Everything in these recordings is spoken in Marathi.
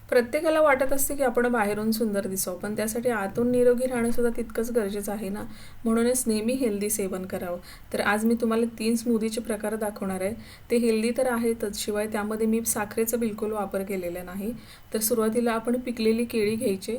प्रत्येकाला वाटत असते की आपण बाहेरून सुंदर दिसावं, पण त्यासाठी आतून निरोगी राहणं सुद्धा तितकंच गरजेचं आहे ना. म्हणूनच नेहमी हेल्दी सेवन करावं. तर आज मी तुम्हाला 3 स्मूदीचे प्रकार दाखवणार आहे. ते हेल्दी तर आहेतच, शिवाय त्यामध्ये मी साखरेचा बिलकुल वापर केलेला नाही. तर सुरुवातीला आपण पिकलेली केळी घ्यायची.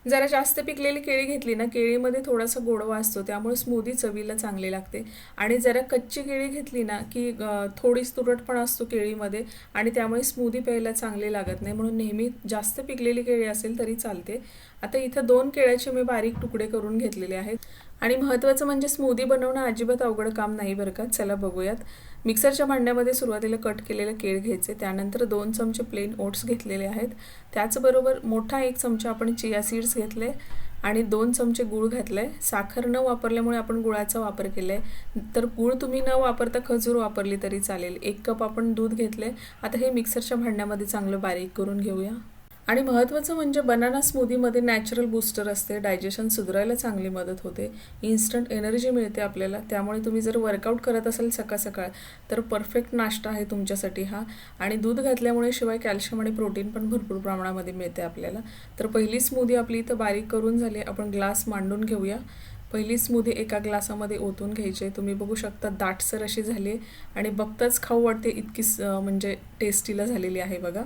जरा जास्त पिकलेली केळी घेतली ना, केळीमध्ये थोडासा गोडवा असतो, त्यामुळे स्मूदी चवीला चांगली लागते. आणि जरा कच्ची केळी घेतली ना की थोडीच तुरटपणा असतो केळीमध्ये आणि त्यामुळे स्मूदी प्यायला चांगली लागत नाही. म्हणून नेहमी जास्त पिकलेली केळी असेल तरी चालते. आता इथं 2 केळ्याचे मी बारीक तुकडे करून घेतलेले आहेत. आणि महत्त्वाचं म्हणजे स्मूदी बनवणं अजिबात अवघड काम नाही बरं का. चला बघूयात. मिक्सरच्या भांड्यामध्ये सुरुवातीला कट केलेले केळ घ्यायचे, त्यानंतर 2 चमचे प्लेन ओट्स घेतलेले आहेत. त्याचबरोबर मोठा 1 चमचा आपण चिया सीड्स घेतले आणि 2 चमचे गूळ घातलाय. साखर न वापरल्यामुळे आपण गुळाचा वापर केलाय. तर गूळ तुम्ही न वापरता खजूर वापरली तरी चालेल. 1 कप आपण दूध घेतले. आता हे मिक्सरच्या भांड्यामध्ये चांगलं बारीक करून घेऊया. आणि महत्त्वाचं म्हणजे बनाना स्मूदीमध्ये नॅचरल बूस्टर असते, डायजेशन सुधारायला चांगली मदत होते, इन्स्टंट एनर्जी मिळते आपल्याला. त्यामुळे तुम्ही जर वर्कआउट करत असाल सकाळ सकाळ तर परफेक्ट नाश्ता आहे तुमच्यासाठी हा. आणि दूध घातल्यामुळे शिवाय कॅल्शियम आणि प्रोटीन पण भरपूर प्रमाणामध्ये मिळते आपल्याला. तर पहिली स्मूदी आपली इथं बारीक करून झाली. आपण ग्लास मांडून घेऊया. पहिली स्मूदी एका ग्लासामध्ये ओतून घ्यायची. तुम्ही बघू शकता दाटसर अशी झाली आणि बघताच खाऊ वाटते इतकी म्हणजे टेस्टीला झालेली आहे बघा.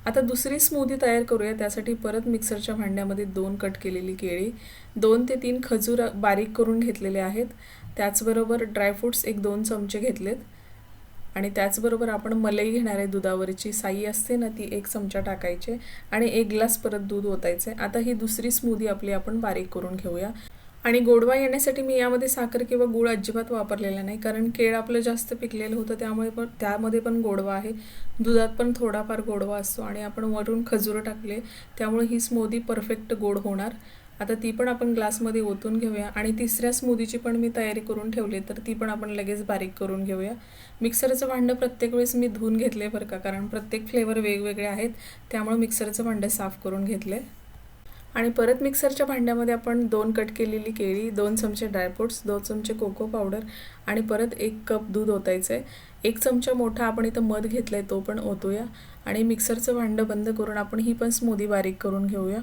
आता दुसरी स्मूदी तयार करूया. त्यासाठी परत मिक्सरच्या भांड्यामध्ये 2 कट केलेली केळी, 2 ते 3 खजूर बारीक करून घेतलेले आहेत. त्याचबरोबर ड्रायफ्रूट्स 1-2 चमचे घेतलेत. आणि त्याचबरोबर आपण मलई घेणार आहे, दुधावरची साई असते ना ती 1 चमचा टाकायचे आणि 1 ग्लास परत दूध ओतायचे. आता ही दुसरी स्मूदी आपली आपण बारीक करून घेऊया. आणि गोडवा येण्यासाठी मी यामध्ये साखर किंवा गूळ अजिबात वापरलेला नाही, कारण केळ आपलं जास्त पिकलेलं होतं, त्यामुळे पण त्यामध्ये पण गोडवा आहे. दुधात पण थोडाफार गोडवा असतो आणि आपण वरून खजूर टाकले, त्यामुळे ही स्मूदी परफेक्ट गोड होणार. आता ती पण आपण ग्लासमध्ये ओतून घेऊया. आणि तिसऱ्या स्मूदीची पण मी तयारी करून ठेवली, तर ती पण आपण लगेच बारीक करून घेऊया. मिक्सरचं भांडं प्रत्येक वेळेस मी धुवून घेतले बरं का, कारण प्रत्येक फ्लेवर वेगवेगळे आहेत, त्यामुळे मिक्सरचं भांडं साफ करून घेतले. आणि परत मिक्सरच्या भांड्यामध्ये आपण 2 कट केलेली केळी, 2 चमचे ड्रायफ्रूट्स, 2 चमचे कोको पावडर आणि परत 1 कप दूध ओतायचं आहे. 1 चमचा मोठा आपण इथं मध घेतला आहे, तो पण ओतूया. आणि मिक्सरचं भांडं बंद करून आपण ही पण स्मूदी बारीक करून घेऊया.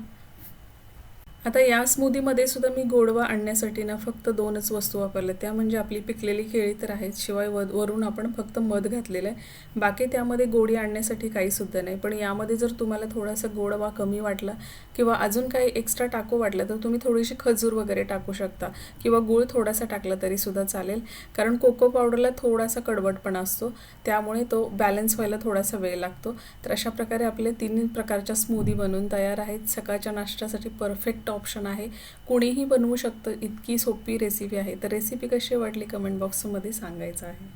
आता या स्मूदीमध्ये सुद्धा मी गोडवा आणण्यासाठी ना फक्त 2च वस्तू वापरल्या, त्या म्हणजे आपली पिकलेली केळी तर आहेत, शिवाय वरून आपण फक्त मध घातलेलं आहे. बाकी त्यामध्ये गोडी आणण्यासाठी काहीसुद्धा नाही. पण यामध्ये जर तुम्हाला थोडासा गोडवा कमी वाटला किंवा अजून काही एक्स्ट्रा टाकू वाटलं तर तुम्ही थोडीशी खजूर वगैरे टाकू शकता किंवा गूळ थोडासा टाकला तरीसुद्धा चालेल, कारण कोको पावडरला थोडासा कडवटपणा असतो, त्यामुळे तो बॅलन्स व्हायला थोडासा वेळ लागतो. तर अशा प्रकारे आपले 3 प्रकारच्या स्मूदी बनवून तयार आहेत. सकाळच्या नाश्त्यासाठी परफेक्ट ऑप्शन आहे. कुणीही बनवू शकतं, इतकी सोपी रेसिपी आहे. तर रेसिपी कशी वाटली कमेंट बॉक्समध्ये सांगायचं आहे.